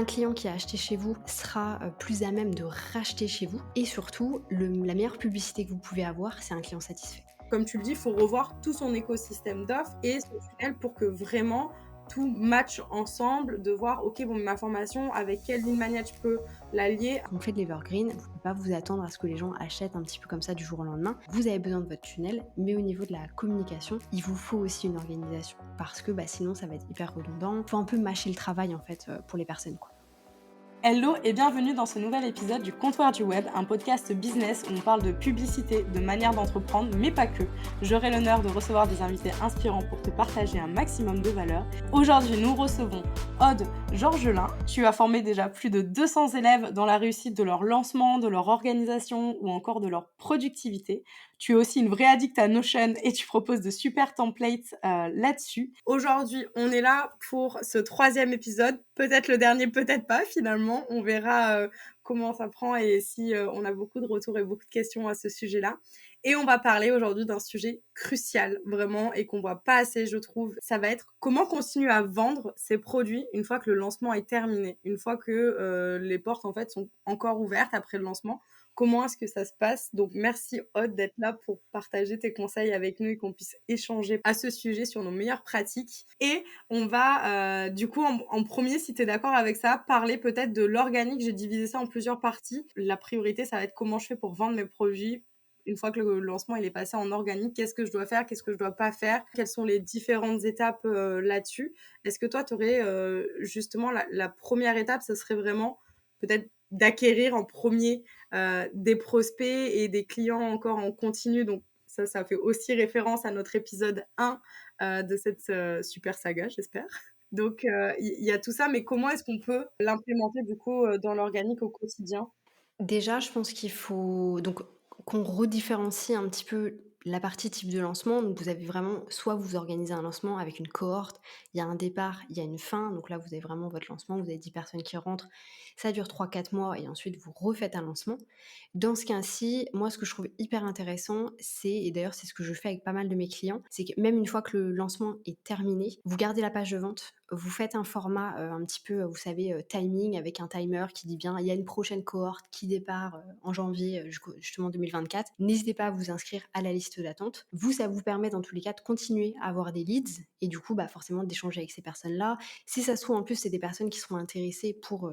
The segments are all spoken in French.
un client qui a acheté chez vous sera plus à même de racheter chez vous. Et surtout, la meilleure publicité que vous pouvez avoir, c'est un client satisfait. Comme tu le dis, il faut revoir tout son écosystème d'offres et son funnel pour que vraiment tout matche ensemble, de voir, OK, bon, ma formation, avec quelle ligne magnète je peux la lier. Quand on fait de l'evergreen, vous ne pouvez pas vous attendre à ce que les gens achètent un petit peu comme ça du jour au lendemain. Vous avez besoin de votre tunnel, mais au niveau de la communication, il vous faut aussi une organisation. Parce que sinon, ça va être hyper redondant. Il faut un peu mâcher le travail en fait pour les personnes, quoi. Hello et bienvenue dans ce nouvel épisode du Comptoir du Web, un podcast business où on parle de publicité, de manière d'entreprendre, mais pas que. J'aurai l'honneur de recevoir des invités inspirants pour te partager un maximum de valeur. Aujourd'hui, nous recevons Aude Georgelin. Tu as formé déjà plus de 200 élèves dans la réussite de leur lancement, de leur organisation ou encore de leur productivité. Tu es aussi une vraie addict à Notion et tu proposes de super templates là-dessus. Aujourd'hui, on est là pour ce 3e épisode. Peut-être le dernier, peut-être pas finalement. On verra comment ça prend et si on a beaucoup de retours et beaucoup de questions à ce sujet-là. Et on va parler aujourd'hui d'un sujet crucial, vraiment, et qu'on voit pas assez, je trouve. Ça va être comment continuer à vendre ses produits une fois que le lancement est terminé, une fois que les portes, en fait, sont encore ouvertes après le lancement. Comment est-ce que ça se passe? Donc, merci Aude d'être là pour partager tes conseils avec nous et qu'on puisse échanger à ce sujet sur nos meilleures pratiques. Et on va, du coup, en premier, si tu es d'accord avec ça, parler peut-être de l'organique. J'ai divisé ça en plusieurs parties. La priorité, ça va être comment je fais pour vendre mes produits. Une fois que le lancement il est passé en organique, qu'est-ce que je dois faire, qu'est-ce que je dois pas faire, quelles sont les différentes étapes là-dessus. Est-ce que toi, tu aurais justement la première étape, ce serait vraiment peut-être d'acquérir en premier des prospects et des clients encore en continu. Donc ça fait aussi référence à notre épisode 1 de cette super saga, j'espère. Donc il y a tout ça, mais comment est-ce qu'on peut l'implémenter du coup dans l'organique au quotidien? Déjà, je pense qu'il faut donc qu'on rediférencie un petit peu la partie type de lancement. Donc, vous avez vraiment soit vous organisez un lancement avec une cohorte, il y a un départ, il y a une fin. Donc là, vous avez vraiment votre lancement, vous avez 10 personnes qui rentrent, ça dure 3 4 mois et ensuite vous refaites un lancement. Dans ce cas-ci, moi, ce que je trouve hyper intéressant, et d'ailleurs, c'est ce que je fais avec pas mal de mes clients, c'est que même une fois que le lancement est terminé, vous gardez la page de vente, vous faites un format un petit peu, vous savez, timing avec un timer qui dit bien, il y a une prochaine cohorte qui départ en janvier justement 2024. N'hésitez pas à vous inscrire à la liste d'attente. Vous, ça vous permet dans tous les cas de continuer à avoir des leads et du coup, forcément d'échanger avec ces personnes-là. Si ça se trouve, en plus, c'est des personnes qui seront intéressées pour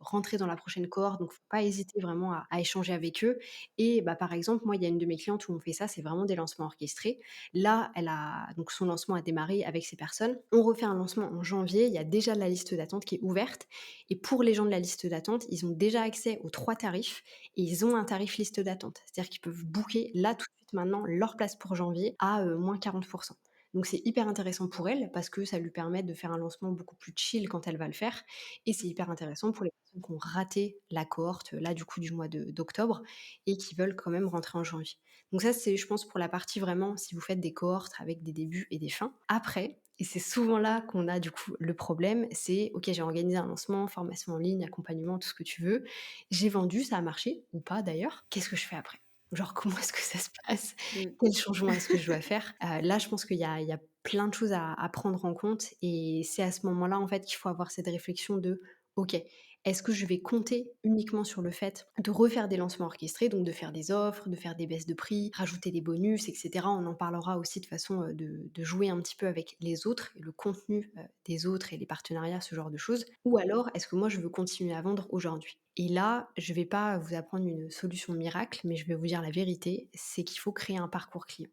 rentrer dans la prochaine cohorte, donc faut pas hésiter vraiment à échanger avec eux. Et par exemple, moi, il y a une de mes clientes où on fait ça, c'est vraiment des lancements orchestrés. Là, elle a donc son lancement a démarré avec ces personnes. On refait un lancement en janvier, il y a déjà la liste d'attente qui est ouverte. Et pour les gens de la liste d'attente, ils ont déjà accès aux 3 tarifs et ils ont un tarif liste d'attente. C'est-à-dire qu'ils peuvent booker là tout de suite maintenant leur place pour janvier à moins 40%. Donc c'est hyper intéressant pour elle parce que ça lui permet de faire un lancement beaucoup plus chill quand elle va le faire. Et c'est hyper intéressant pour les personnes qui ont raté la cohorte, là du coup du mois d'octobre, et qui veulent quand même rentrer en janvier. Donc ça, c'est je pense pour la partie vraiment si vous faites des cohortes avec des débuts et des fins. Après, et c'est souvent là qu'on a du coup le problème, c'est OK, j'ai organisé un lancement, formation en ligne, accompagnement, tout ce que tu veux. J'ai vendu, ça a marché ou pas d'ailleurs. Qu'est-ce que je fais après? Genre comment est-ce que ça se passe? Mm. Quel changement est-ce que je dois faire? Là, je pense qu'il y a plein de choses à prendre en compte et c'est à ce moment-là, en fait, qu'il faut avoir cette réflexion de: «OK, est-ce que je vais compter uniquement sur le fait de refaire des lancements orchestrés, donc de faire des offres, de faire des baisses de prix, rajouter des bonus et cetera?» On en parlera aussi de façon, de jouer un petit peu avec les autres et le contenu, des autres et les partenariats, ce genre de choses. Ou alors, est-ce que moi je veux continuer à vendre aujourd'hui? Et là, je vais pas vous apprendre une solution miracle, mais je vais vous dire la vérité, c'est qu'il faut créer un parcours client.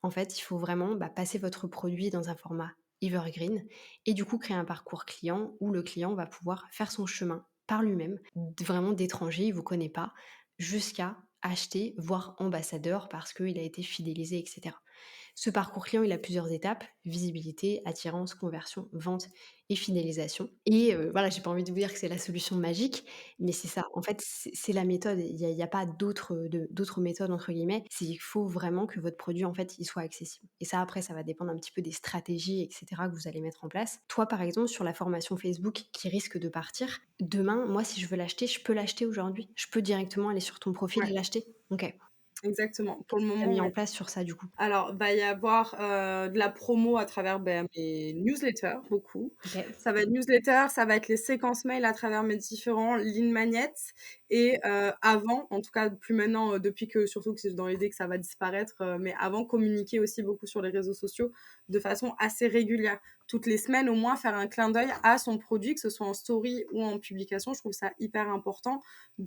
En fait, il faut vraiment passer votre produit dans un format evergreen et du coup créer un parcours client où le client va pouvoir faire son chemin par lui-même, vraiment d'étranger, il ne vous connaît pas, jusqu'à acheter, voire ambassadeur parce qu'il a été fidélisé, etc. Ce parcours client, il a plusieurs étapes: visibilité, attirance, conversion, vente et fidélisation. Et voilà, j'ai pas envie de vous dire que c'est la solution magique, mais c'est ça. En fait, c'est la méthode. Il y a pas d'autres «méthodes» entre guillemets. C'est il faut vraiment que votre produit, en fait, il soit accessible. Et ça, après, ça va dépendre un petit peu des stratégies et cetera que vous allez mettre en place. Toi, par exemple, sur la formation Facebook qui risque de partir, demain, moi, si je veux l'acheter, je peux l'acheter aujourd'hui. Je peux directement aller sur ton profil et Ouais. l'acheter? OK. exactement. Pour le Qu'est-ce que tu as moment, mis en ouais. place sur ça, du coup? Alors, va y avoir, de la promo à travers, mes newsletters, beaucoup. OK, Ça va être newsletter, ça va être les séquences mails à travers mes différents lead magnets et avant, en tout cas plus maintenant, depuis que surtout que c'est dans l'idée que ça va disparaître, mais avant communiquer aussi beaucoup sur les réseaux sociaux de façon assez régulière. Toutes les semaines au moins faire un clin d'œil à son produit, que ce soit en story ou en publication. Je trouve ça hyper important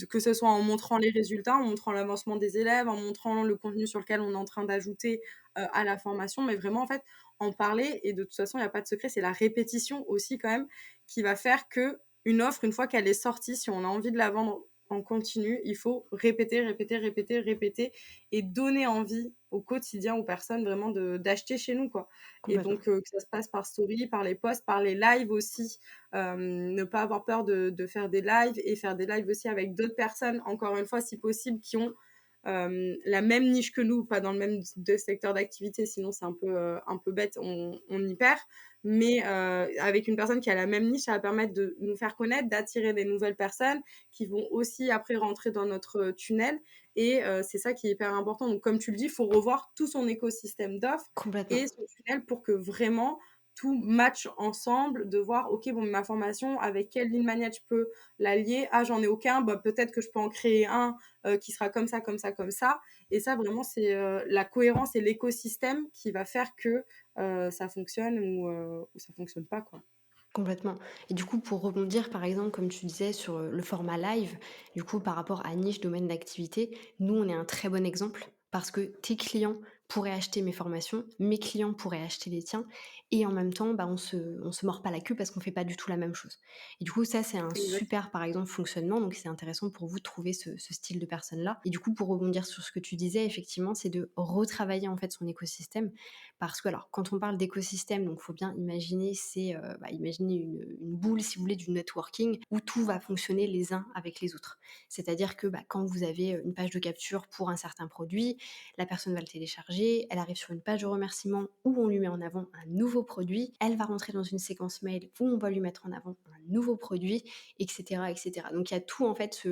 que ce soit en montrant les résultats, en montrant l'avancement des élèves, en montrant le contenu sur lequel on est en train d'ajouter à la formation, mais vraiment en fait en parler. Et de toute façon, il n'y a pas de secret, c'est la répétition aussi quand même qui va faire que une offre, une fois qu'elle est sortie, si on a envie de la vendre en continu, il faut répéter, répéter, répéter, répéter et donner envie au quotidien aux personnes vraiment d'acheter chez nous, quoi. Et complètement. donc, que ça se passe par story, par les posts, par les lives aussi, ne pas avoir peur de faire des lives et faire des lives aussi avec d'autres personnes, encore une fois, si possible, qui ont la même niche que nous, pas dans le même secteur d'activité, sinon c'est un peu bête, on y perd. Mais avec une personne qui a la même niche, ça va permettre de nous faire connaître, d'attirer des nouvelles personnes qui vont aussi après rentrer dans notre tunnel. Et c'est ça qui est hyper important. Donc comme tu le dis, il faut revoir tout son écosystème d'offres Complètement. et son tunnel pour que vraiment tout match ensemble, de voir, ok, bon, ma formation, avec quelle ligne magnet je peux l'allier. Ah, j'en ai aucun, bah, peut-être que je peux en créer un qui sera comme ça, comme ça, comme ça. Et ça, vraiment, c'est la cohérence et l'écosystème qui va faire que ça fonctionne ou ça fonctionne pas, quoi. Complètement. Et du coup, pour rebondir, par exemple, comme tu disais sur, le format live, du coup, par rapport à niche, domaine d'activité, nous, on est un très bon exemple parce que tes clients pourraient acheter mes formations, mes clients pourraient acheter les tiens et en même temps, bah, on se mord pas la queue parce qu'on fait pas du tout la même chose. Et du coup, ça, c'est un Exactement. super, par exemple, fonctionnement, donc c'est intéressant pour vous de trouver ce style de personne-là. Et du coup, pour rebondir sur ce que tu disais, effectivement, c'est de retravailler, en fait, son écosystème parce que alors, quand on parle d'écosystème, donc faut bien imaginer, c'est, imaginer une boule, si vous voulez, du networking où tout va fonctionner les uns avec les autres. C'est-à-dire que, bah, quand vous avez, une page de capture pour un certain produit, la personne va le télécharger, elle arrive sur une page de remerciement où on lui met en avant un nouveau produit, elle va rentrer dans une séquence mail où on va lui mettre en avant un nouveau produit et cetera et cetera. Donc il y a tout en fait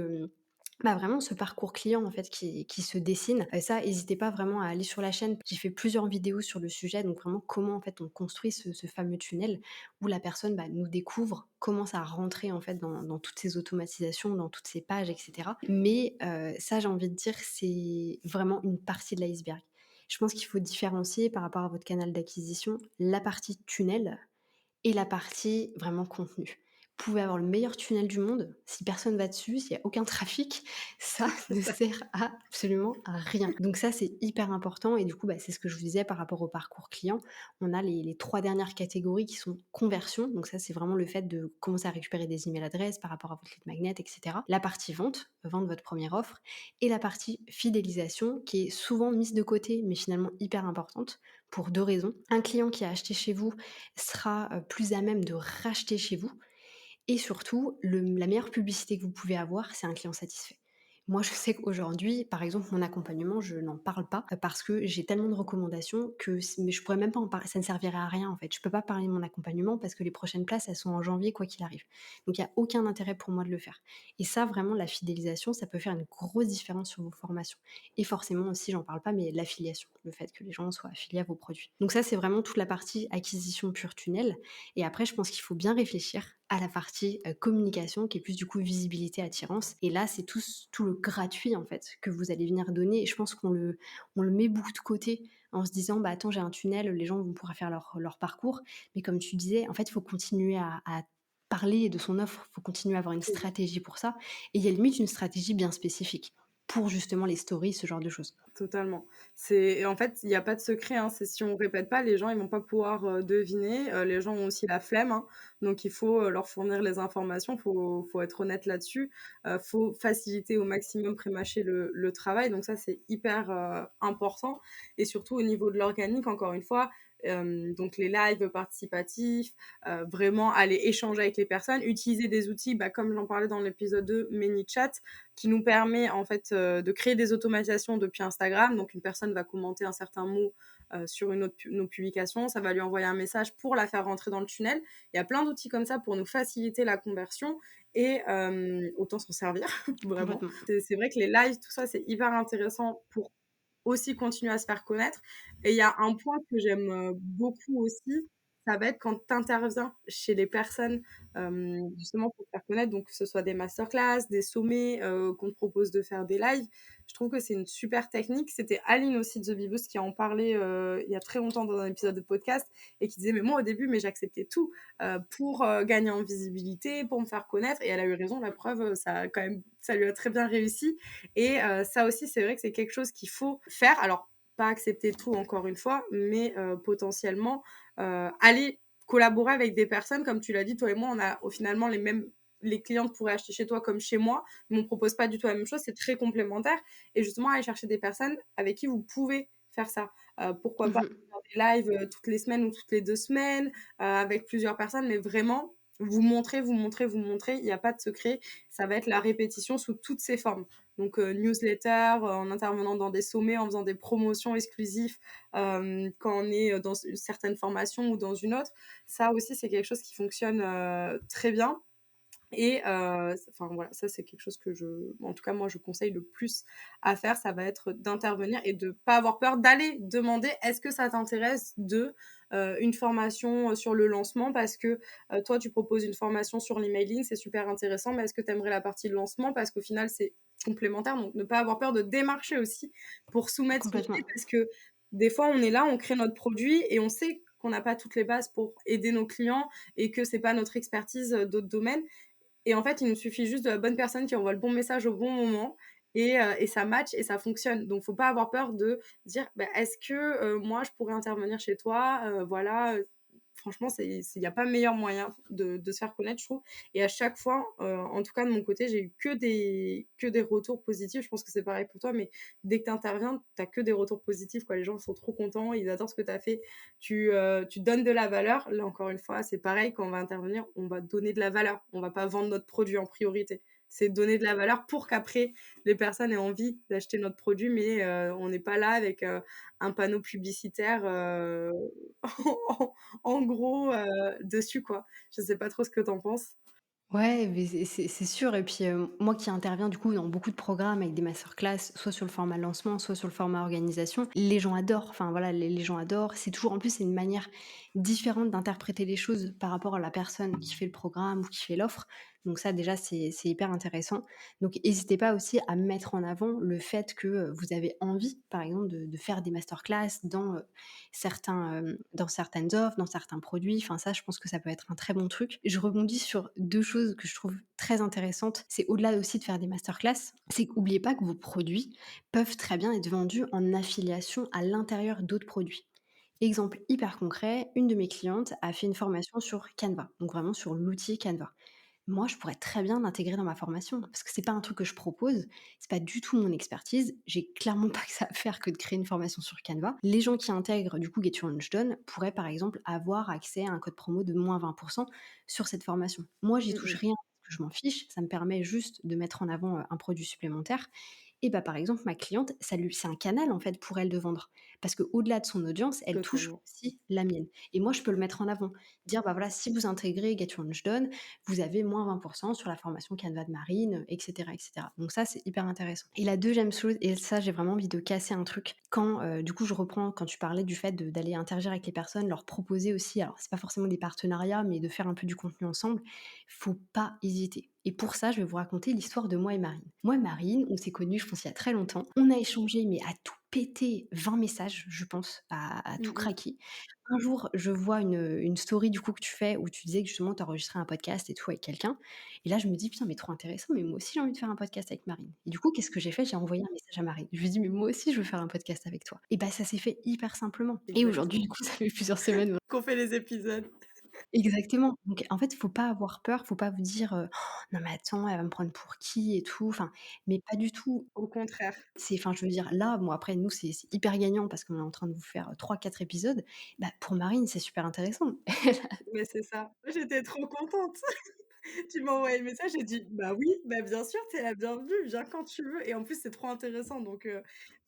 vraiment ce parcours client en fait qui se dessine. Ça, hésitez pas vraiment à aller sur la chaîne. J'ai fait plusieurs vidéos sur le sujet, donc vraiment comment en fait on construit ce fameux tunnel où la personne, bah, nous découvre, commence à rentrer en fait dans toutes ces automatisations, dans toutes ces pages et cetera. Mais ça, j'ai envie de dire, c'est vraiment une partie de l'iceberg. Je pense qu'il faut différencier par rapport à votre canal d'acquisition, la partie tunnel et la partie vraiment contenu. Vous pouvez avoir le meilleur tunnel du monde, si personne va dessus, s'il y a aucun trafic, ça C'est ne ça. sert à absolument à rien. Donc ça, c'est hyper important et du coup, bah, c'est ce que je vous disais par rapport au parcours client. On a les 3 dernières catégories qui sont conversion, donc ça, c'est vraiment le fait de commencer à récupérer des emails adresses par rapport à votre lead magnet et cetera. La partie vente, vendre votre première offre et la partie fidélisation qui est souvent mise de côté, mais finalement hyper importante pour 2 raisons. Un client qui a acheté chez vous sera, plus à même de racheter chez vous et surtout la meilleure publicité que vous pouvez avoir, c'est un client satisfait. Moi, je sais qu'aujourd'hui, par exemple, mon accompagnement, je n'en parle pas, parce que j'ai tellement de recommandations que mais je pourrais même pas en parler, ça ne servirait à rien, en fait. Je peux pas parler de mon accompagnement parce que les prochaines places, elles sont en janvier, quoi qu'il arrive. Donc il y a aucun intérêt pour moi de le faire et ça, vraiment, la fidélisation, ça peut faire une grosse différence sur vos formations et forcément aussi, j'en parle pas, mais l'affiliation, le fait que les gens soient affiliés à vos produits. Donc ça, c'est vraiment toute la partie acquisition pure tunnel et après, je pense qu'il faut bien réfléchir à la partie, communication qui est plus du coup visibilité, attirance et là, c'est tout le gratuit en fait que vous allez venir donner et je pense qu'on le met beaucoup de côté en se disant: «Bah, attends, j'ai un tunnel, les gens vont pouvoir faire leur parcours». Mais comme tu disais, en fait, il faut continuer à parler de son offre, il faut continuer à avoir une stratégie pour ça et il y a limite une stratégie bien spécifique pour justement les stories, ce genre de choses. Totalement. C'est en fait, il y a pas de secret, hein, c'est si on répète pas, les gens, ils vont pas pouvoir, deviner. Les gens ont aussi la flemme, hein, donc il faut, leur fournir les informations. Faut être honnête là-dessus. Faut faciliter au maximum, prémâcher le travail, donc ça, c'est hyper, important et surtout au niveau de l'organique, encore une fois, donc les lives participatifs, vraiment aller échanger avec les personnes, utiliser des outils, bah, comme j'en parlais dans l'épisode 2, ManyChat, qui nous permet en fait de créer des automatisations depuis Instagram. Donc une personne va commenter un certain mot sur une autre nos publications, ça va lui envoyer un message pour la faire rentrer dans le tunnel. Il y a plein d'outils comme ça pour nous faciliter la conversion et autant s'en servir vraiment. Complètement. C'est vrai que les lives, tout ça, c'est hyper intéressant pour aussi continuer à se faire connaître. Et il y a un point que j'aime, beaucoup aussi, ça va être quand tu interviens chez les personnes, justement pour te faire connaître, donc que ce soit des masterclass, des sommets, qu'on te propose de faire des lives. Je trouve que c'est une super technique. C'était Aline aussi de The Bee Boost qui en parlait, il y a très longtemps dans un épisode de podcast et qui disait: «Mais moi au début, mais j'acceptais tout, pour, gagner en visibilité, pour me faire connaître», et elle a eu raison, la preuve, ça lui a très bien réussi. Et ça aussi, c'est vrai que c'est quelque chose qu'il faut faire. Alors, pas accepter tout encore une fois, mais potentiellement, aller collaborer avec des personnes, comme tu l'as dit, toi et moi, on a finalement les clientes pourraient acheter chez toi comme chez moi, mais on ne propose pas du tout la même chose, c'est très complémentaire. Et justement, aller chercher des personnes avec qui vous pouvez faire ça. Pourquoi pas Mmh. faire des lives toutes les semaines ou toutes les 2 semaines, avec plusieurs personnes, mais vraiment vous montrer, vous montrer, vous montrer. Il n'y a pas de secret. Ça va être la répétition sous toutes ses formes. Donc, newsletter, en intervenant dans des sommets, en faisant des promotions exclusives, quand on est dans une certaine formation ou dans une autre. Ça aussi, c'est quelque chose qui fonctionne très bien. Et enfin voilà, ça c'est quelque chose que en tout cas moi je conseille le plus à faire, ça va être d'intervenir et de pas avoir peur d'aller demander: «Est-ce que ça t'intéresse de, une formation, sur le lancement?» Parce que, toi tu proposes une formation sur l'emailing, c'est super intéressant, mais est-ce que tu aimerais la partie de lancement? Parce qu'au final c'est complémentaire, donc ne pas avoir peur de démarcher aussi pour soumettre son idée, Complètement. parce que des fois on est là, on crée notre produit et on sait qu'on n'a pas toutes les bases pour aider nos clients et que c'est pas notre expertise, d'autres domaines. Et en fait, il nous suffit juste de la bonne personne qui envoie le bon message au bon moment, et ça match et ça fonctionne. Donc faut pas avoir peur de dire: «Bah, est-ce que, moi je pourrais intervenir chez toi?» Voilà, franchement, il y a pas meilleur moyen de se faire connaître, je trouve. Et à chaque fois, en tout cas de mon côté, j'ai eu que des retours positifs. Je pense que c'est pareil pour toi, mais dès que tu interviens, tu as que des retours positifs, quoi. Les gens sont trop contents, ils adorent ce que tu as fait. Tu donnes de la valeur. Là, encore une fois, c'est pareil, quand on va intervenir, on va donner de la valeur. On va pas vendre notre produit en priorité. C'est donner de la valeur pour qu'après, les personnes aient envie d'acheter notre produit, mais on n'est pas là avec, un panneau publicitaire, en gros, dessus, quoi. Je sais pas trop ce que tu en penses? Ouais, mais c'est sûr et puis, moi qui interviens du coup dans beaucoup de programmes avec des masterclass, soit sur le format lancement, soit sur le format organisation, les gens adorent. Enfin voilà, les gens adorent. C'est toujours en plus, c'est une manière différente d'interpréter les choses par rapport à la personne qui fait le programme ou qui fait l'offre. Donc ça déjà, c'est hyper intéressant. Donc hésitez pas aussi à mettre en avant le fait que, vous avez envie, par exemple, de faire des masterclass dans certaines offres, dans certains produits. Enfin ça, je pense que ça peut être un très bon truc. Je rebondis sur 2 choses que je trouve très intéressantes. C'est au-delà aussi de faire des masterclass, c'est qu'oubliez pas que vos produits peuvent très bien être vendus en affiliation à l'intérieur d'autres produits. Exemple hyper concret, une de mes clientes a fait une formation sur Canva, donc vraiment sur l'outil Canva. Moi, je pourrais très bien l'intégrer dans ma formation parce que c'est pas un truc que je propose, c'est pas du tout mon expertise. J'ai clairement pas que ça à faire que de créer une formation sur Canva. Les gens qui intègrent du coup Get Your Lunch Done pourraient par exemple avoir accès à un code promo de moins 20% sur cette formation. Moi, j'y Mmh touche mh. rien parce que je m'en fiche, ça me permet juste de mettre en avant un produit supplémentaire. Et bah par exemple, ma cliente, c'est un canal en fait pour elle de vendre. Parce qu'au-delà de son audience, elle touche Totalement. aussi la mienne. Et moi, je peux le mettre en avant. Dire, bah voilà, si vous intégrez Get Your Lunch Done, vous avez moins 20% sur la formation Canva de Marine, et cetera, et cetera. Donc ça, c'est hyper intéressant. Et la deuxième chose, et ça, j'ai vraiment envie de casser un truc, quand, du coup, je reprends quand tu parlais du fait d'aller interagir avec les personnes, leur proposer aussi, alors c'est pas forcément des partenariats, mais de faire un peu du contenu ensemble, faut pas hésiter. Et pour ça, je vais vous raconter l'histoire de moi et Marine. Moi et Marine, on s'est connus, je pense, il y a très longtemps. On a échangé, mais à tout péter, 20 messages, je pense, à tout Mmh mh. craquer. Un jour, je vois une story du coup que tu fais où tu disais que justement tu enregistrais un podcast et tout avec quelqu'un. Et là, je me dis: «Putain, mais trop intéressant, mais moi aussi j'ai envie de faire un podcast avec Marine». Et du coup, qu'est-ce que j'ai fait? J'ai envoyé un message à Marine. Je lui ai dit: «Mais moi aussi je veux faire un podcast avec toi». Et bah, ça s'est fait hyper simplement. Et aujourd'hui, du Exactement. coup, ça fait plusieurs semaines. Qu'on fait les épisodes. Exactement. Donc en fait, faut pas avoir peur, faut pas vous dire, «Oh, non mais attends, elle va me prendre pour qui et tout», enfin, mais pas du tout. Au contraire. Enfin, je veux dire, là, bon après nous, c'est hyper gagnant parce qu'on est en train de vous faire, 3-4 épisodes. Bah, pour Marine, c'est super intéressant. Mais c'est ça. J'étais trop contente. Tu m'as envoyé le message, j'ai dit: «Bah oui, bah bien sûr, tu es la bienvenue, viens quand tu veux», et en plus c'est trop intéressant, donc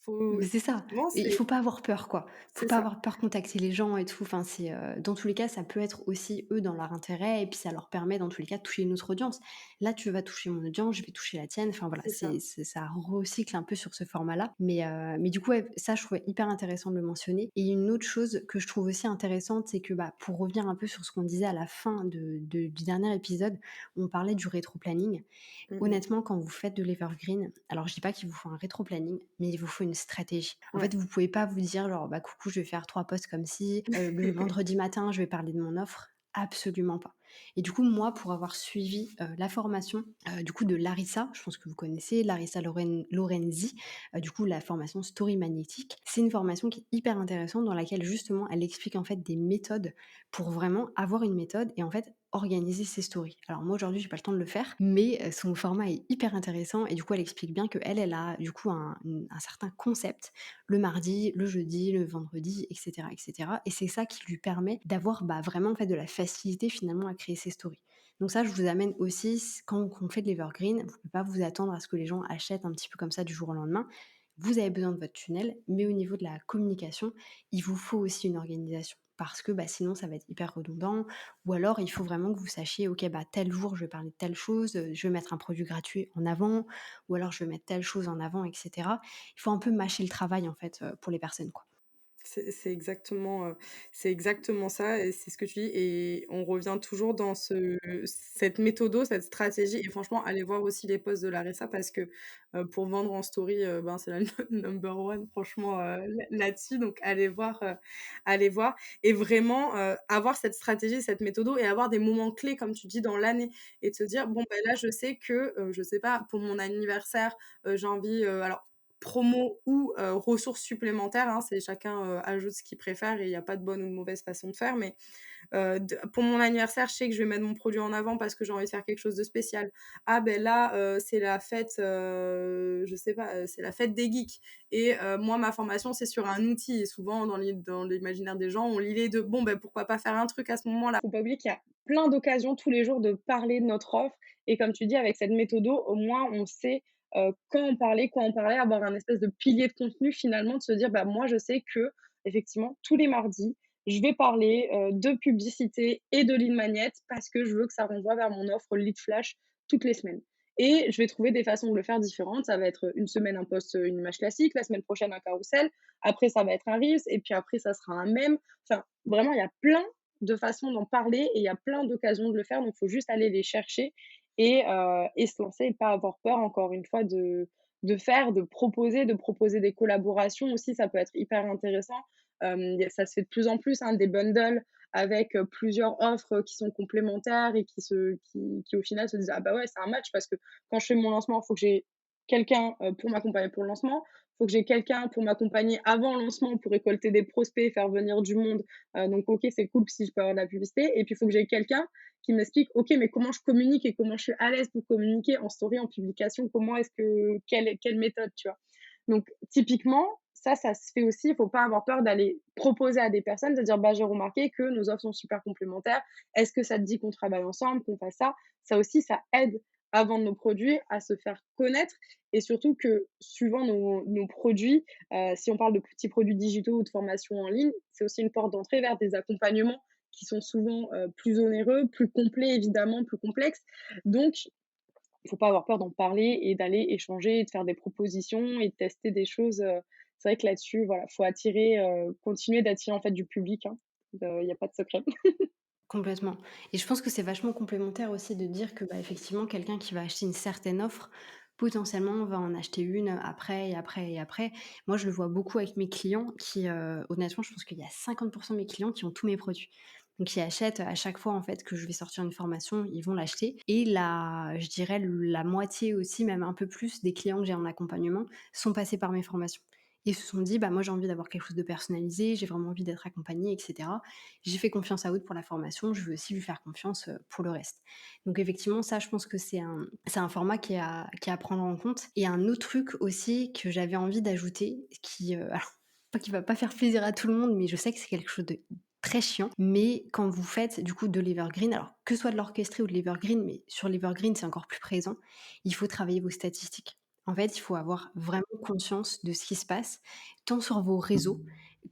Faut Mais c'est ça effectivement, et il faut pas avoir peur, quoi. Faut c'est pas ça. avoir peur de contacter les gens et tout. Enfin, c'est, dans tous les cas, ça peut être aussi eux dans leur intérêt et puis ça leur permet dans tous les cas de toucher une autre audience. Là, tu vas toucher mon audience, je vais toucher la tienne. Enfin voilà, C'est ça. c'est ça recycle un peu sur ce format-là. Mais du coup, ouais, ça, je trouvais hyper intéressant de le mentionner et une autre chose que je trouve aussi intéressante, c'est que, bah, pour revenir un peu sur ce qu'on disait à la fin du dernier épisode, on parlait du rétro-planning. Mmh mh. Honnêtement, quand vous faites de l'evergreen, alors je dis pas qu'il vous faut un rétro-planning, mais il vous faut une stratégie. En Ouais. fait, vous pouvez pas vous dire genre: «Bah, coucou, je vais faire 3 posts comme ci, le vendredi matin, je vais parler de mon offre». Absolument pas. Et du coup, moi, pour avoir suivi, la formation, du coup de Larissa, je pense que vous connaissez, Larissa Lorenzi, du coup la formation Story Magnétique. C'est une formation qui est hyper intéressante dans laquelle justement elle explique en fait des méthodes pour vraiment avoir une méthode et en fait organiser ses stories. Alors moi aujourd'hui j'ai pas le temps de le faire, mais son format est hyper intéressant et du coup elle explique bien qu'elle, elle a du coup un certain concept le mardi, le jeudi, le vendredi, et cetera, et cetera. Et c'est ça qui lui permet d'avoir bah, vraiment en fait de la facilité finalement à créer ses stories. Donc ça, je vous amène aussi, quand on fait de l'evergreen, vous ne pouvez pas vous attendre à ce que les gens achètent un petit peu comme ça du jour au lendemain. Vous avez besoin de votre tunnel, mais au niveau de la communication, il vous faut aussi une organisation. Parce que bah, sinon, ça va être hyper redondant. Ou alors, il faut vraiment que vous sachiez, OK, bah, tel jour, je vais parler de telle chose, je vais mettre un produit gratuit en avant, ou alors je vais mettre telle chose en avant, etc. Il faut un peu mâcher le travail, en fait, pour les personnes, quoi. C'est exactement ça et c'est ce que tu dis et on revient toujours dans cette méthodo, cette stratégie et franchement, allez voir aussi les posts de Larissa parce que, pour vendre en story, ben, c'est la number one franchement, là-dessus donc allez voir et vraiment, avoir cette stratégie, cette méthodo et avoir des moments clés comme tu dis dans l'année et de se dire: «Bon, ben là, je sais que, je sais pas, pour mon anniversaire, j'ai envie, alors promo ou ressources supplémentaires, hein, c'est chacun, ajoute ce qu'il préfère et il y a pas de bonne ou de mauvaise façon de faire, mais de pour mon anniversaire, je sais que je vais mettre mon produit en avant parce que j'ai envie de faire quelque chose de spécial. Ah ben là, c'est la fête, je sais pas, c'est la fête des geeks et moi ma formation c'est sur un outil et souvent dans l'imaginaire des gens, on lit les 2. Bon, ben pourquoi pas faire un truc à ce moment-là? Faut pas oublier qu'il y a plein d'occasions tous les jours de parler de notre offre et comme tu dis avec cette méthodo, au moins on sait, quand en parler, quoi en parler, avoir un espèce de pilier de contenu finalement, de se dire: «Bah moi je sais que effectivement tous les mardis, je vais parler, de publicité et de lead magnet parce que je veux que ça renvoie vers mon offre lead flash toutes les semaines et je vais trouver des façons de le faire différentes. Ça va être une semaine un post, une image classique, la semaine prochaine un carrousel, après ça va être un reels et puis après ça sera un mème. Enfin, vraiment, il y a plein de façons d'en parler et il y a plein d'occasions de le faire, donc il faut juste aller les chercher et se lancer et pas avoir peur, encore une fois, de proposer des collaborations aussi, ça peut être hyper intéressant. Ça se fait de plus en plus, hein, des bundles avec plusieurs offres qui sont complémentaires et qui au final se disent ah bah ouais, c'est un match parce que quand je fais mon lancement, il faut que j'ai quelqu'un pour m'accompagner pour le lancement, il faut que j'ai quelqu'un pour m'accompagner avant le lancement pour récolter des prospects, faire venir du monde. Donc, ok, c'est cool si je peux avoir de la publicité. Et puis, il faut que j'ai quelqu'un qui m'explique ok, mais comment je communique et comment je suis à l'aise pour communiquer en story, en publication, comment est-ce que, quelle méthode, tu vois. Donc, typiquement, ça se fait aussi. Il faut pas avoir peur d'aller proposer à des personnes, de dire, bah, j'ai remarqué que nos offres sont super complémentaires. Est-ce que ça te dit qu'on travaille ensemble, qu'on fasse ça? Ça aussi, ça aide à vendre nos produits, à se faire connaître et surtout que suivant nos produits, si on parle de petits produits digitaux ou de formation en ligne, c'est aussi une porte d'entrée vers des accompagnements qui sont souvent plus onéreux, plus complets évidemment, plus complexes. Donc, il faut pas avoir peur d'en parler et d'aller échanger et de faire des propositions et de tester des choses. C'est vrai que là-dessus, voilà, faut attirer, continuer d'attirer en fait du public, hein. Il y a pas de secret. Complètement et je pense que c'est vachement complémentaire aussi de dire que, bah, effectivement, quelqu'un qui va acheter une certaine offre, potentiellement va en acheter une, après et après et après. Moi, je le vois beaucoup avec mes clients qui, honnêtement, je pense qu'il y a 50 de mes clients qui ont tous mes produits. Donc ils achètent à chaque fois, en fait, que je vais sortir une formation, ils vont l'acheter et je dirais la moitié aussi, même un peu plus des clients que j'ai en accompagnement sont passés par mes formations et se sont dit: «Bah, moi, j'ai envie d'avoir quelque chose de personnalisé, j'ai vraiment envie d'être accompagné et cetera. J'ai fait confiance à Aude pour la formation, je veux aussi lui faire confiance, pour le reste». Donc effectivement, ça, je pense que c'est un format qui est à prendre en compte et un autre truc aussi que j'avais envie d'ajouter qui, alors pas qui va pas faire plaisir à tout le monde, mais je sais que c'est quelque chose de très chiant, mais quand vous faites du coup de l'evergreen, alors que ce soit de l'orchestré ou de l'evergreen, mais sur l'evergreen, c'est encore plus présent, il faut travailler vos statistiques. En fait, il faut avoir vraiment conscience de ce qui se passe, tant sur vos réseaux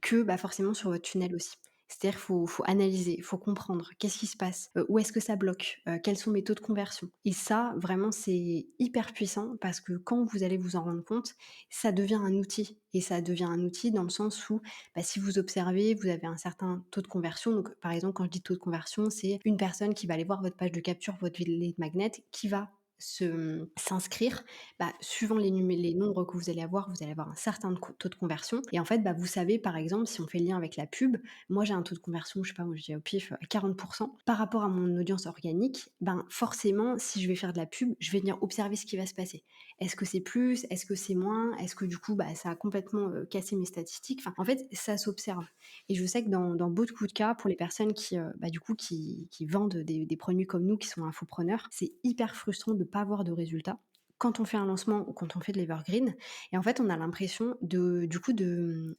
que, bah, forcément sur votre tunnel aussi. C'est-à-dire faut analyser, il faut comprendre qu'est-ce qui se passe, où est-ce que ça bloque, quels sont mes taux de conversion et ça, vraiment, c'est hyper puissant parce que quand vous allez vous en rendre compte, ça devient un outil et ça devient un outil dans le sens où, bah, si vous observez, vous avez un certain taux de conversion donc par exemple, quand je dis taux de conversion, c'est une personne qui va aller voir votre page de capture, votre lead magnet, qui va s'inscrire, bah, suivant les nombres que vous allez avoir un certain taux de conversion et en fait, bah, vous savez, par exemple, si on fait le lien avec la pub, moi j'ai un taux de conversion, je sais pas, moi je dis au pif, à 40 par rapport à mon audience organique, ben, forcément, si je vais faire de la pub, je vais venir observer ce qui va se passer. Est-ce que c'est plus? Est-ce que c'est moins? Est-ce que du coup, bah, ça a complètement, cassé mes statistiques? Enfin, en fait, ça s'observe et je sais que dans beaucoup de cas, pour les personnes qui, bah, du coup, qui vendent des produits comme nous, qui sont infopreneurs, c'est hyper frustrant de pas avoir de résultats quand on fait un lancement ou quand on fait de l'evergreen et en fait, on a l'impression de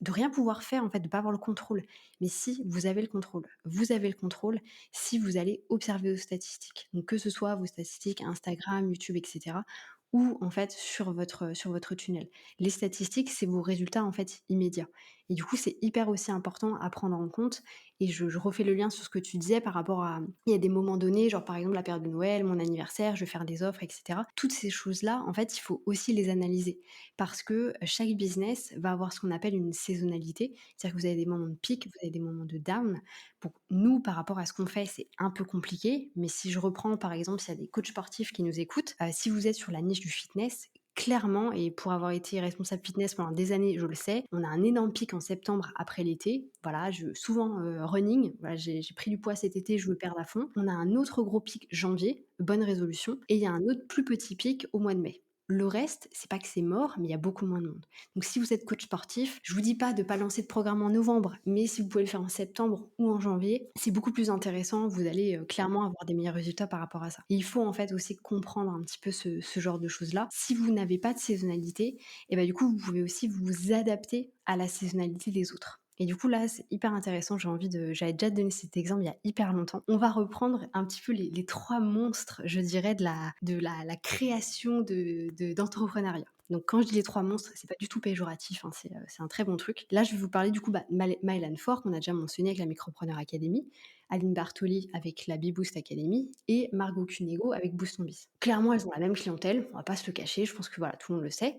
rien pouvoir faire, en fait, de pas avoir le contrôle. Mais si, vous avez le contrôle. Vous avez le contrôle si vous allez observer vos statistiques. Donc que ce soit vos statistiques Instagram, YouTube et cetera ou en fait sur votre tunnel. Les statistiques, c'est vos résultats, en fait, immédiats et du coup, c'est hyper aussi important à prendre en compte et je refais le lien sur ce que tu disais par rapport à il y a des moments donnés, genre par exemple la période de Noël, mon anniversaire, je vais faire des offres et cetera. Toutes ces choses-là, en fait, il faut aussi les analyser parce que chaque business va avoir ce qu'on appelle une saisonnalité. C'est-à-dire que vous avez des moments de pic, vous avez des moments de down. Pour nous, par rapport à ce qu'on fait, c'est un peu compliqué, mais si je reprends par exemple, s'il y a des coachs sportifs qui nous écoutent, si vous êtes sur la niche du fitness, clairement, et pour avoir été responsable fitness pendant des années, je le sais, on a un énorme pic en septembre après l'été. Voilà, souvent running, voilà, j'ai pris du poids cet été, je veux perdre à fond. On a un autre gros pic janvier, bonne résolution, et il y a un autre plus petit pic au mois de mai. Le reste, c'est pas que c'est mort, mais il y a beaucoup moins de monde. Donc si vous êtes coach sportif, je vous dis pas de pas lancer de programme en novembre, mais si vous pouvez le faire en septembre ou en janvier, c'est beaucoup plus intéressant. Vous allez clairement avoir des meilleurs résultats par rapport à ça. Et il faut en fait aussi comprendre un petit peu ce genre de choses-là. Si vous n'avez pas de saisonnalité, et ben du coup, vous pouvez aussi vous adapter à la saisonnalité des autres. Et du coup, là, c'est hyper intéressant. J'avais déjà donné cet exemple il y a hyper longtemps. On va reprendre un petit peu les trois monstres, je dirais, la création d'entrepreneuriat. Donc, quand je dis les trois monstres, c'est pas du tout péjoratif, hein, c'est un très bon truc. Là, je vais vous parler du coup, Mylan Fort, qu'on a déjà mentionné avec la Micropreneur Academy, Aline Bartoli avec la Beboost Academy et Margot Cunego avec Boost ton Biz. Clairement, elles ont la même clientèle, on va pas se le cacher, je pense que voilà, tout le monde le sait.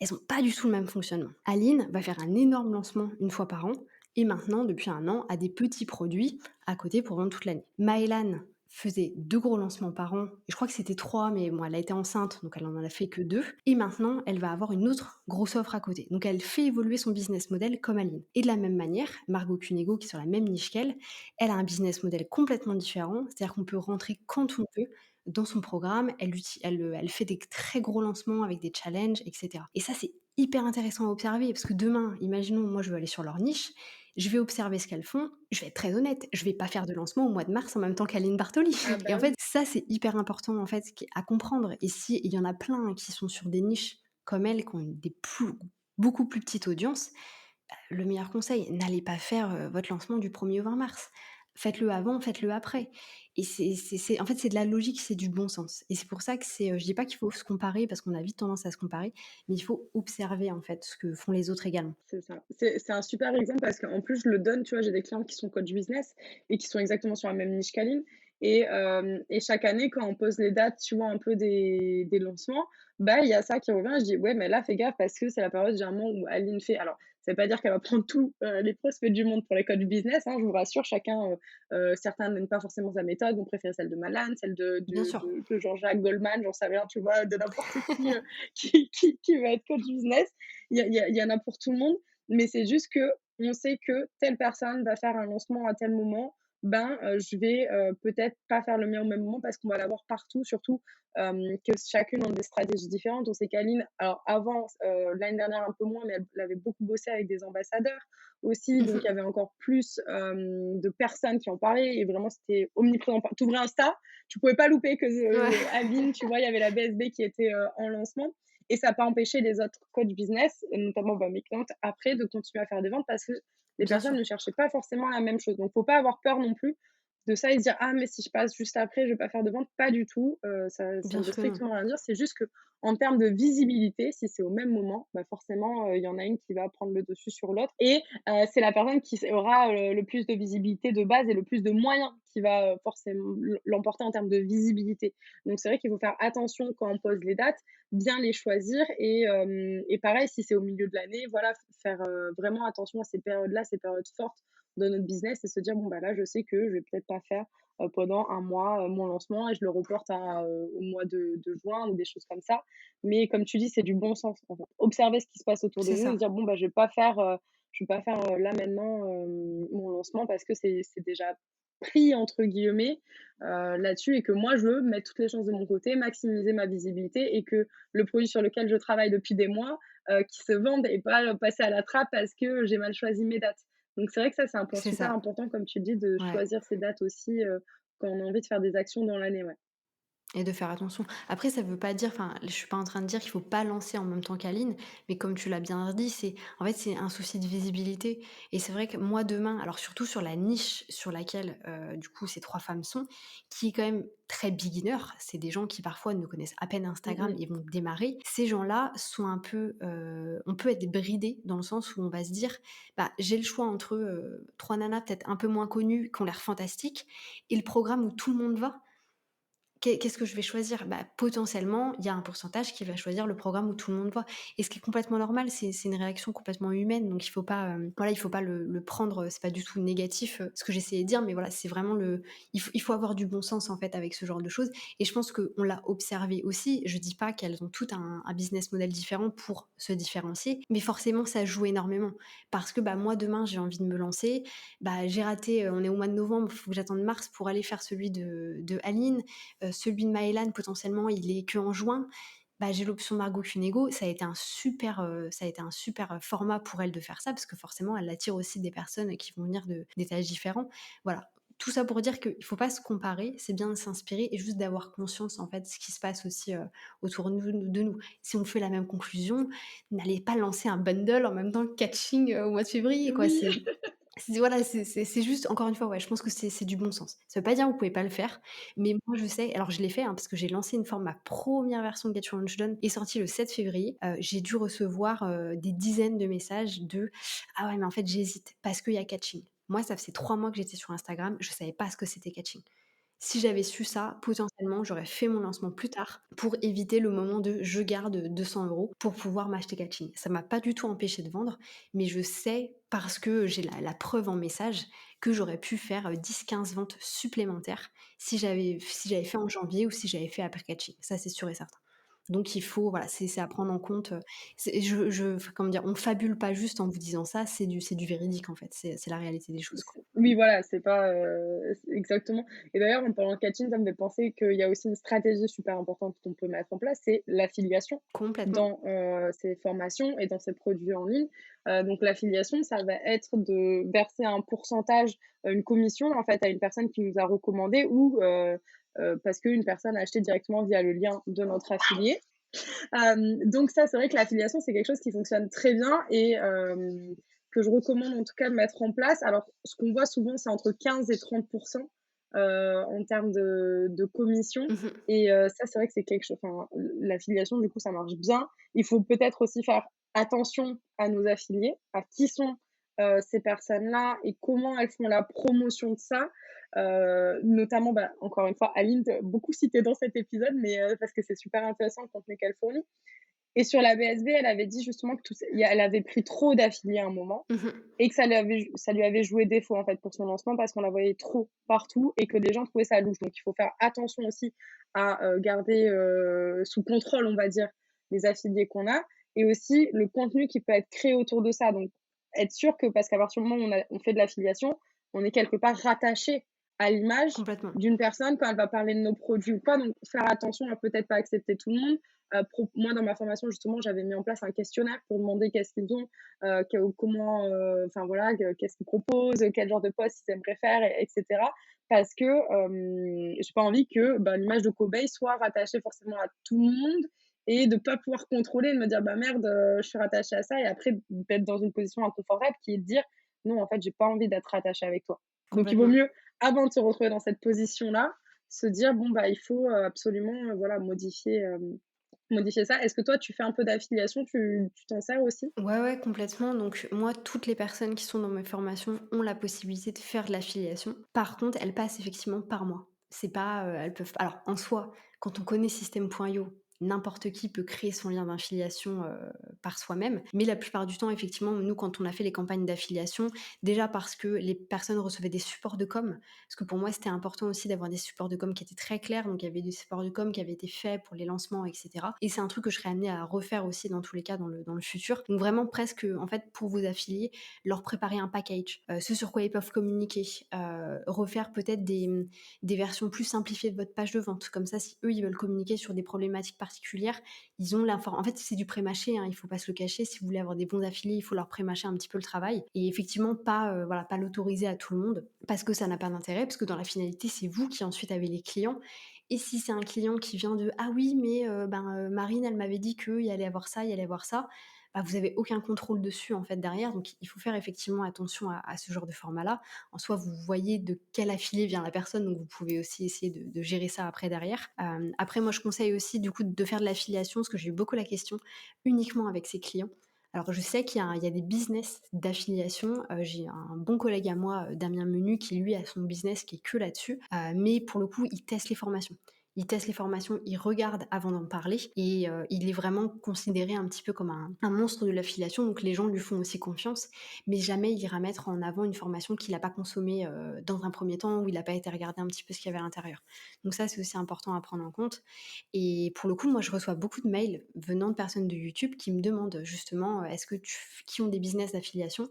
Elles ont pas du tout le même fonctionnement. Aline va faire un énorme lancement une fois par an et maintenant, depuis un an, a des petits produits à côté pour vendre toute l'année. Maëlan faisait 2 gros lancements par an et je crois que c'était 3 mais bon, elle a été enceinte donc elle en a fait que 2 et maintenant, elle va avoir une autre grosse offre à côté. Donc elle fait évoluer son business model comme Aline. Et de la même manière, Margot Cunego qui est sur la même niche qu'elle, elle a un business model complètement différent, c'est-à-dire qu'on peut rentrer quand on veut dans son programme, elle fait des très gros lancements avec des challenges et cetera. Et ça, c'est hyper intéressant à observer parce que demain, imaginons, moi, je veux aller sur leur niche, je vais observer ce qu'elles font, je vais être très honnête, je vais pas faire de lancement au mois de mars en même temps qu'Aline Bartoli. Ah Et bah en fait, oui. ça, c'est hyper important en fait à comprendre. Et si il y en a plein qui sont sur des niches comme elle, qui ont beaucoup plus petites audiences, le meilleur conseil, n'allez pas faire, votre lancement du 1er au 20 mars. Faites-le avant, faites-le après et c'est en fait, c'est de la logique, c'est du bon sens et c'est pour ça que je dis pas qu'il faut se comparer parce qu'on a vite tendance à se comparer, mais il faut observer, en fait, ce que font les autres également. C'est ça. C'est un super exemple parce qu'en plus, je le donne, tu vois, j'ai des clients qui sont coach business et qui sont exactement sur la même niche qu'Aline. Et chaque année, quand on pose les dates, tu vois, un peu des lancements, bah, il y a ça qui revient. Je dis, ouais, mais là, fais gaffe parce que c'est la période généralement où Aline fait. Alors, ça veut pas dire qu'elle va prendre tous les prospects du monde pour les coachs business, hein, je vous rassure, chacun, certains n'aiment pas forcément sa méthode, vont préférer celle de Malan, celle Bien sûr. de Jean-Jacques Goldman, j'en sais rien, tu vois, de n'importe qui qui va être coach business. Il y en a pour tout le monde, mais c'est juste que on sait que telle personne va faire un lancement à tel moment, ben, je vais, peut-être pas faire le mien au même moment parce qu'on va l'avoir partout, surtout, que chacune ont des stratégies différentes. On sait qu'Aline, alors avant, l'année dernière un peu moins, mais elle avait beaucoup bossé avec des ambassadeurs aussi, donc il y avait encore plus, de personnes qui en parlaient et vraiment c'était omniprésent. Tu ouvrais Insta, tu pouvais pas louper que, Ouais. Aline, tu vois, il y avait la BSB qui était, en lancement et ça n'a pas empêché les autres coachs business, et notamment bah, mes clientes, après de continuer à faire des ventes parce que les Bien personnes sûr. ne cherchaient pas forcément la même chose. Donc, faut pas avoir peur non plus de ça et se dire: «Ah mais si je passe juste après, je vais pas faire de vente». Pas du tout, ça Bien ne veut sûr que non. strictement rien dire. C'est juste que en termes de visibilité, si c'est au même moment, bah, forcément, il y en a une qui va prendre le dessus sur l'autre et c'est la personne qui aura, le plus de visibilité de base et le plus de moyens qui va, forcément l'emporter en termes de visibilité. Donc c'est vrai qu'il faut faire attention quand on pose les dates, bien les choisir et pareil, si c'est au milieu de l'année, voilà, faire, vraiment attention à ces périodes-là, ces périodes fortes de notre business et se dire: «Bon, bah, là, je sais que je vais peut-être pas faire, pendant un mois, mon lancement et je le reporte au mois de juin» ou des choses comme ça. Mais comme tu dis, c'est du bon sens, en fait. Observer ce qui se passe autour de C'est nous et se ça. dire: «Bon, bah, je vais pas faire, là, maintenant, mon lancement parce que c'est déjà pris» entre guillemets, là-dessus et que moi, je veux mettre toutes les chances de mon côté, maximiser ma visibilité et que le produit sur lequel je travaille depuis des mois, qu'il se vende et pas passer à la trappe parce que j'ai mal choisi mes dates. Donc c'est vrai que ça, c'est un point C'est super ça. important, comme tu dis, de Ouais. choisir ses dates aussi, quand on a envie de faire des actions dans l'année, ouais. Et de faire attention. Après, ça veut pas dire, enfin, je suis pas en train de dire qu'il faut pas lancer en même temps qu'Aline, mais comme tu l'as bien dit, c'est un souci de visibilité. Et c'est vrai que moi demain, alors surtout sur la niche sur laquelle du coup ces 3 femmes sont, qui est quand même très beginner, c'est des gens qui parfois ne connaissent à peine Mmh Instagram mh. et vont démarrer. Ces gens-là sont un peu, on peut être bridé dans le sens où on va se dire, bah j'ai le choix entre 3 nanas peut-être un peu moins connues qui ont l'air fantastiques et le programme où tout le monde va. Qu'est-ce que je vais choisir? Bah, potentiellement, il y a un pourcentage qui va choisir le programme où tout le monde va et ce qui est complètement normal, c'est une réaction complètement humaine, donc il faut pas, voilà, il faut pas le prendre, c'est pas du tout négatif, ce que j'essayais de dire, mais voilà, c'est vraiment il faut avoir du bon sens, en fait, avec ce genre de choses et je pense qu'on l'a observé aussi. Je dis pas qu'elles ont toutes un business model différent pour se différencier, mais forcément, ça joue énormément parce que, bah, moi, demain, j'ai envie de me lancer, bah, j'ai raté, on est au mois de novembre, il faut que j'attende mars pour aller faire celui de Aline. Celui de Maëlan potentiellement il est que en juin. Bah, j'ai l'option Margot Cunego, ça a été un super, format pour elle de faire ça parce que forcément elle attire aussi des personnes qui vont venir de d'étages différents. Voilà, tout ça pour dire qu'il faut pas se comparer, c'est bien de s'inspirer et juste d'avoir conscience en fait de ce qui se passe aussi, autour de nous. Si on fait la même conclusion, n'allez pas lancer un bundle en même temps que Catching, au mois de février quoi, Oui. c'est voilà, c'est juste encore une fois, ouais, je pense que c'est du bon sens. Ça veut pas dire que vous pouvez pas le faire, mais moi je sais alors je l'ai fait, hein, parce que j'ai lancé ma première version de Get Your Launch Done est sortie le 7 février. J'ai dû recevoir, des dizaines de messages de: «Ah ouais, mais en fait j'hésite parce qu'il y a Catching». Moi, ça faisait 3 mois que j'étais sur Instagram, je savais pas ce que c'était Catching. Si j'avais su ça, potentiellement, j'aurais fait mon lancement plus tard pour éviter le moment de je garde 200 € pour pouvoir m'acheter Catching. Ça m'a pas du tout empêché de vendre, mais je sais, parce que j'ai la preuve en message, que j'aurais pu faire 10-15 ventes supplémentaires si j'avais fait en janvier ou si j'avais fait après Catching. Ça, c'est sûr et certain. Donc il faut, voilà, c'est à prendre en compte. Enfin, comment dire, on fabule pas juste en vous disant ça, c'est du véridique en fait, c'est la réalité des choses, quoi. Oui, voilà, c'est pas, exactement et d'ailleurs, en parlant de catching, ça me fait penser qu'il y a aussi une stratégie super importante qu'on peut mettre en place, c'est l'affiliation Complètement. dans, ces formations et dans ces produits en ligne. Donc l'affiliation, ça va être de verser un pourcentage, une commission, en fait, à une personne qui nous a recommandé ou, parce qu'une personne a acheté directement via le lien de notre affilié. Donc ça, c'est vrai que l'affiliation, c'est quelque chose qui fonctionne très bien et que je recommande en tout cas de mettre en place. Alors, ce qu'on voit souvent, c'est entre 15 et 30 en termes de commission Mmh mh. et ça, c'est vrai que c'est quelque chose enfin, l'affiliation, du coup, ça marche bien. Il faut peut-être aussi faire attention à nos affiliés, à qui sont, ces personnes-là et comment elles font la promotion de ça. Notamment, bah, encore une fois, Aline, beaucoup citée dans cet épisode, mais parce que c'est super intéressant le contenu qu'elle fournit. Et sur la BSB, elle avait dit justement que elle avait pris trop d'affiliés à un moment Mmh mh. et que ça lui avait joué défaut en fait pour son lancement parce qu'on la voyait trop partout et que les gens trouvaient ça louche. Donc il faut faire attention aussi à garder sous contrôle, on va dire, les affiliés qu'on a et aussi le contenu qui peut être créé autour de ça. Donc être sûr que parce qu'à partir du moment où on fait de l'affiliation, on est quelque part rattaché à l'image Complètement. d'une personne quand elle va parler de nos produits ou quoi. Donc faire attention à peut-être pas accepter tout le monde. Moi, dans ma formation, justement, j'avais mis en place un questionnaire pour demander qu'est-ce qu'ils ont, comment, enfin voilà, qu'est-ce qu'ils proposent, quel genre de poste ils aimeraient faire, etc. Parce que j'ai pas envie que bah, l'image de cobaye soit rattachée forcément à tout le monde et de pas pouvoir contrôler, de me dire bah merde, je suis rattachée à ça et après d'être dans une position inconfortable qui est de dire non, en fait, j'ai pas envie d'être rattachée avec toi. Donc il vaut Complètement. mieux avant de se retrouver dans cette position-là, se dire: «Bon, bah, il faut, absolument, voilà, modifier ça». Est-ce que toi, tu fais un peu d'affiliation? Tu t'en sers aussi? Ouais, ouais, complètement. Donc, moi, toutes les personnes qui sont dans mes formations ont la possibilité de faire de l'affiliation. Par contre, elles passent effectivement par moi. C'est pas, elles peuvent alors, en soi, quand on connaît System.io, n'importe qui peut créer son lien d'affiliation, par soi-même. Mais la plupart du temps, effectivement, nous, quand on a fait les campagnes d'affiliation, déjà parce que les personnes recevaient des supports de com, parce que pour moi, c'était important aussi d'avoir des supports de com qui étaient très clairs. Donc, il y avait des supports de com qui avaient été faits pour les lancements, et cetera. Et c'est un truc que je serais amenée à refaire aussi dans tous les cas dans le futur. Donc, vraiment, presque, en fait, pour vos affiliés, leur préparer un package, ce sur quoi ils peuvent communiquer, refaire peut-être des versions plus simplifiées de votre page de vente. Comme ça, si eux, ils veulent communiquer sur des problématiques particulières, ils ont l'information. En fait, c'est du pré-mâché, hein, il faut pas se le cacher. Si vous voulez avoir des bons affiliés, il faut leur pré-mâcher un petit peu le travail. Et effectivement, pas, voilà, pas l'autoriser à tout le monde parce que ça n'a pas d'intérêt, parce que dans la finalité, c'est vous qui ensuite avez les clients. Et si c'est un client qui vient de ah oui, mais Marine, elle m'avait dit qu'il y allait avoir ça, il y allait avoir ça, bah, vous avez aucun contrôle dessus en fait derrière. Donc il faut faire effectivement attention à ce genre de format-là. En soi, vous voyez de quel affilié vient la personne, donc vous pouvez aussi essayer de gérer ça après derrière. Après, moi, je conseille aussi du coup de faire de l'affiliation, parce que j'ai eu beaucoup la question, uniquement avec ses clients. Alors je sais qu'il y a des business d'affiliation, j'ai un bon collègue à moi, Damien Menu, qui lui a son business qui est que là-dessus, mais pour le coup, il teste les formations. Il teste les formations, il regarde avant d'en parler et il est vraiment considéré un petit peu comme un monstre de l'affiliation, donc les gens lui font aussi confiance, mais jamais il ira mettre en avant une formation qu'il a pas consommée, dans un premier temps, où il a pas été regarder un petit peu ce qu'il y avait à l'intérieur. Donc ça, c'est aussi important à prendre en compte. Et pour le coup, moi, je reçois beaucoup de mails venant de personnes de YouTube qui me demandent justement, est-ce que qui ont des business d'affiliation,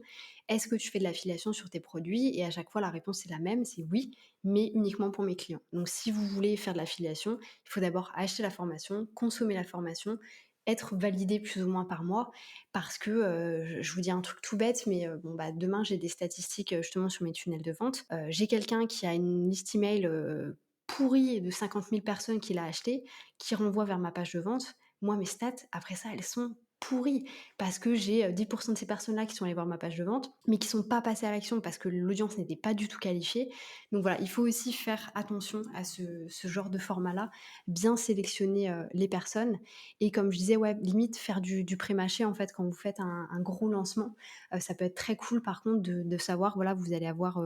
est-ce que tu fais de l'affiliation sur tes produits? Et à chaque fois, la réponse est la même, c'est oui, mais uniquement pour mes clients. Donc, si vous voulez faire de l'affiliation, il faut d'abord acheter la formation, consommer la formation, être validé plus ou moins par mois, parce que je vous dis un truc tout bête, mais bon, bah, demain, j'ai des statistiques justement sur mes tunnels de vente. J'ai quelqu'un qui a une liste email pourrie de 50 000 personnes qui l'a acheté, qui renvoie vers ma page de vente. Moi, mes stats, après ça, elles sont pourries parce que j'ai 10% de ces personnes-là qui sont allées voir ma page de vente, mais qui sont pas passées à l'action parce que l'audience n'était pas du tout qualifiée. Donc voilà, il faut aussi faire attention à ce genre de format-là, bien sélectionner les personnes. Et comme je disais, ouais, limite faire du pré-mâché en fait quand vous faites un gros lancement. Ça peut être très cool par contre de savoir, voilà, vous allez avoir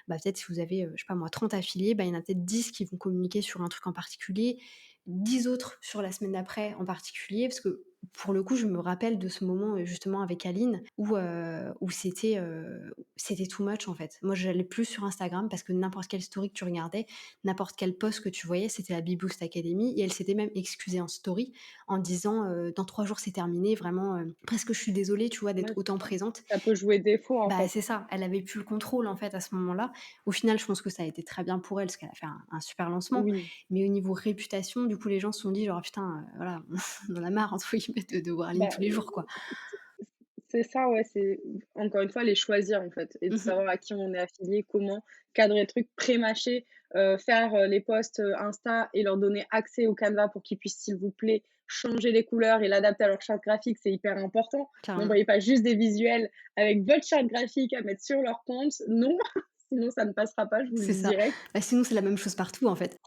bah, peut-être si vous avez, je sais pas moi, 30 affiliés, bah, il y en a peut-être 10 qui vont communiquer sur un truc en particulier, 10 autres sur la semaine d'après en particulier. Parce que pour le coup, je me rappelle de ce moment, justement avec Aline où c'était too much en fait. Moi, j'allais plus sur Instagram parce que n'importe quelle story que tu regardais, n'importe quel post que tu voyais, c'était la Beboost Academy, et elle s'était même excusée en story en disant, «Dans 3 jours, c'est terminé, vraiment, presque je suis désolée, tu vois, d'être Ouais, autant présente». ça peut jouer défaut, en Bah, fait. c'est ça, elle avait plus le contrôle, en fait, à ce moment-là. Au final, je pense que ça a été très bien pour elle, parce qu'elle a fait un super lancement. Oui. Mais au niveau réputation, du coup, les gens se sont dit genre: «Putain, voilà, on en a marre entre guillemets de voir Aline Bah, tous les jours, quoi». c'est ça, ouais, c'est encore une fois les choisir, en fait, et de Mmh mh. savoir à qui on est affilié, comment cadrer le truc, pré-mâcher, faire, les posts, Insta et leur donner accès au Canva pour qu'ils puissent, s'il vous plaît, changer les couleurs et l'adapter à leur charte graphique, c'est hyper important. Carrément. N'envoyez pas juste des visuels avec votre charte graphique à mettre sur leur compte. Non, sinon ça ne passera pas, je vous le C'est dis ça. direct. Bah, sinon, c'est la même chose partout, en fait.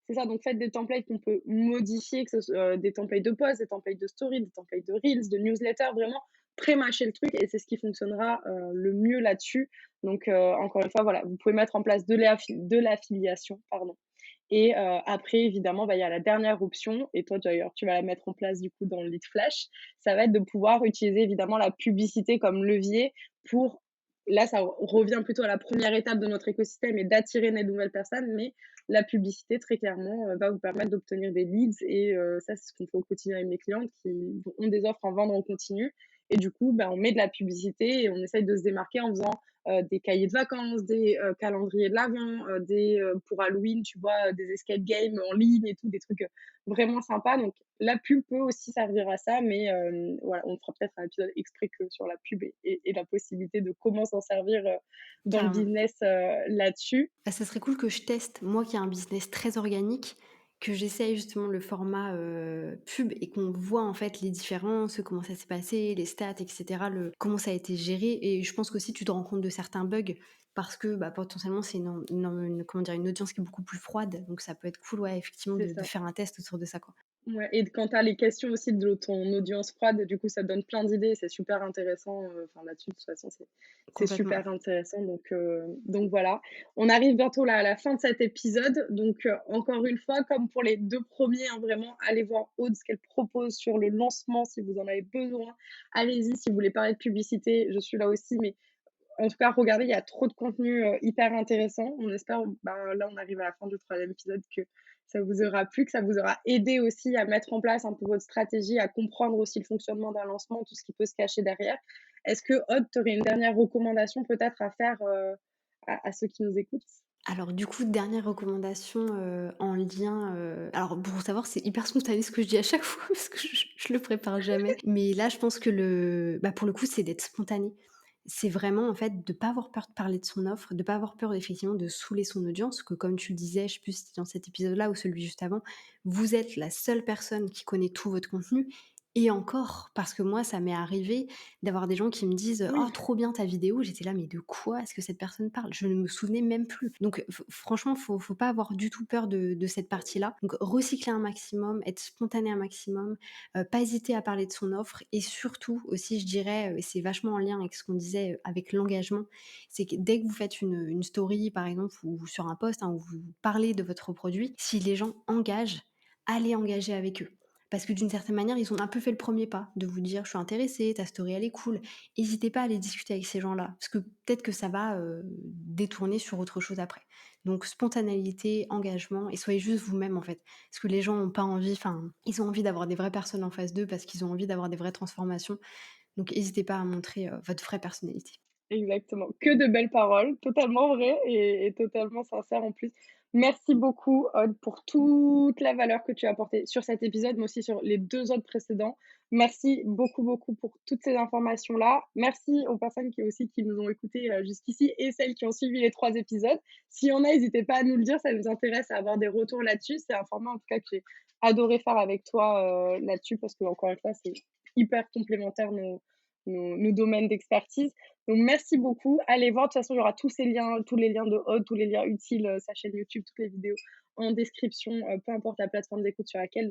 C'est ça, donc faites des templates qu'on peut modifier, que ce soit des templates de posts, des templates de stories, des templates de reels, de newsletters, vraiment pré-mâcher le truc, et c'est ce qui fonctionnera, le mieux là-dessus. Donc encore une fois, voilà, vous pouvez mettre en place de l'affiliation, pardon, et après évidemment, bah, il y a la dernière option, et toi d'ailleurs, tu vas la mettre en place du coup dans le lead flash. Ça va être de pouvoir utiliser évidemment la publicité comme levier pour là, ça revient plutôt à la première étape de notre écosystème et d'attirer des nouvelles personnes, mais la publicité très clairement, va vous permettre d'obtenir des leads, et ça, c'est ce qu'on fait au quotidien avec mes clientes qui ont des offres à vendre en continu, et du coup, bah, on met de la publicité et on essaye de se démarquer en faisant, des cahiers de vacances, des, calendriers de l'avent, des, pour Halloween, tu vois, des escape games en ligne et tout, des trucs, vraiment sympas. Donc la pub peut aussi servir à ça, mais voilà, on fera peut-être un épisode exprès que sur la pub et la possibilité de comment s'en servir, dans le Carrément. business, là-dessus. Bah, ça serait cool que je teste, moi qui ai un business très organique, que j'essaye justement le format, pub et qu'on voit en fait les différences, comment ça s'est passé, les stats et cetera, le comment ça a été géré et je pense qu'aussi tu te rends compte de certains bugs parce que, bah, potentiellement c'est une comment dire? Une audience qui est beaucoup plus froide donc ça peut être cool, ouais, effectivement C'est de ça. faire un test autour de ça, quoi. Ouais et quand tu as les questions aussi de ton audience froide, du coup, ça donne plein d'idées, c'est super intéressant, enfin là-dessus, de toute façon, c'est Complètement. super intéressant donc voilà. On arrive bientôt là à la fin de cet épisode donc encore une fois, comme pour les 2 premiers, hein, vraiment, allez voir Aude, ce qu'elle propose sur le lancement si vous en avez besoin. Allez-y, si vous voulez parler de publicité, je suis là aussi, mais en tout cas, regardez, il y a trop de contenu hyper intéressant. On espère, ben, là, on arrive à la fin du troisième épisode, que ça vous aura plu, que ça vous aura aidé aussi à mettre en place un peu votre stratégie, à comprendre aussi le fonctionnement d'un lancement, tout ce qui peut se cacher derrière. Est-ce que, Aude, tu aurais une dernière recommandation peut-être à faire à ceux qui nous écoutent? Alors du coup, dernière recommandation, en lien, alors pour savoir, c'est hyper spontané ce que je dis à chaque fois parce que je le prépare jamais. Mais là, je pense que pour le coup, c'est d'être spontané. C'est vraiment, en fait, de pas avoir peur de parler de son offre, de pas avoir peur effectivement de saouler son audience, que comme tu le disais, je sais plus si c'était dans cet épisode-là ou celui juste avant, vous êtes la seule personne qui connaît tout votre contenu et encore, parce que moi, ça m'est arrivé d'avoir des gens qui me disent: «Oh Oui, trop bien ta vidéo», j'étais là: «Mais de quoi est-ce que cette personne parle?» Je ne me souvenais même plus. Donc franchement, faut pas avoir du tout peur de cette partie-là. Donc recycler un maximum, être spontané un maximum, pas hésiter à parler de son offre et surtout aussi je dirais, et c'est vachement en lien avec ce qu'on disait, avec l'engagement, c'est que dès que vous faites une story par exemple ou sur un post, hein, où vous parlez de votre produit, si les gens engagent, allez engager avec eux. Parce que d'une certaine manière, ils ont un peu fait le premier pas, de vous dire: «Je suis intéressé, ta story elle est cool». Hésitez pas à aller discuter avec ces gens-là, parce que peut-être que ça va, détourner sur autre chose après. Donc spontanéité, engagement et soyez juste vous-même, en fait. Parce que les gens ont pas envie enfin, ils ont envie d'avoir des vraies personnes en face d'eux parce qu'ils ont envie d'avoir des vraies transformations. Donc hésitez pas à montrer, votre vraie personnalité. exactement. Que de belles paroles, totalement vraies et totalement sincères en plus. Merci beaucoup, Aude, pour toute la valeur que tu as apportée sur cet épisode, mais aussi sur les 2 autres précédents. Merci beaucoup, beaucoup pour toutes ces informations-là. Merci aux personnes qui nous ont écoutés, jusqu'ici et celles qui ont suivi les 3 épisodes. S'il y en a, n'hésitez pas à nous le dire, ça nous intéresse à avoir des retours là-dessus. C'est un format, en tout cas, que j'ai adoré faire avec toi, là-dessus parce qu'encore une fois, c'est hyper complémentaire nos domaines d'expertise. Donc merci beaucoup. Allez voir, de toute façon, il y aura tous ces liens, tous les liens de Aude, tous les liens utiles, sa chaîne YouTube, toutes les vidéos en description, peu importe la plateforme d'écoute sur laquelle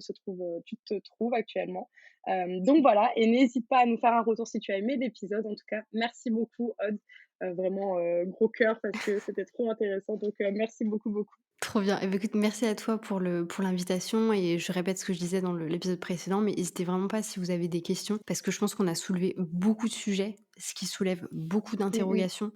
tu te trouves actuellement. Donc voilà, et n'hésite pas à nous faire un retour si tu as aimé l'épisode. En tout cas, merci beaucoup, Aude. Vraiment, gros cœur parce que c'était trop intéressant. Donc merci beaucoup, beaucoup. Trop bien. Et bah, écoute, merci à toi pour l'invitation et je répète ce que je disais dans l'épisode précédent, mais n'hésitez vraiment pas si vous avez des questions, parce que je pense qu'on a soulevé beaucoup de sujets, ce qui soulève beaucoup Mmh mh. d'interrogations.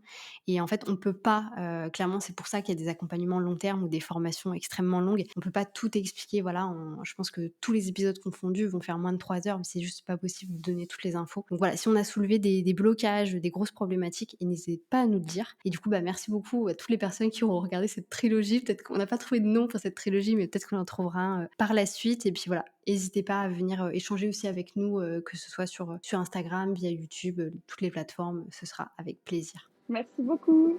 Et en fait, on peut pas, clairement, c'est pour ça qu'il y a des accompagnements long terme ou des formations extrêmement longues. On peut pas tout expliquer, voilà. Je pense que tous les épisodes confondus vont faire moins de 3 heures, mais c'est juste pas possible de donner toutes les infos. Donc voilà, si on a soulevé des blocages, des grosses problématiques, et n'hésitez pas à nous le dire. Et du coup, bah, merci beaucoup à toutes les personnes qui auront regardé cette trilogie. Peut-être qu'on n'a pas trouvé de nom pour cette trilogie, mais peut-être qu'on en trouvera un par la suite. Et puis voilà, n'hésitez pas à venir échanger aussi avec nous, que ce soit sur Instagram, via YouTube, toutes les plateformes, ce sera avec plaisir. Merci beaucoup.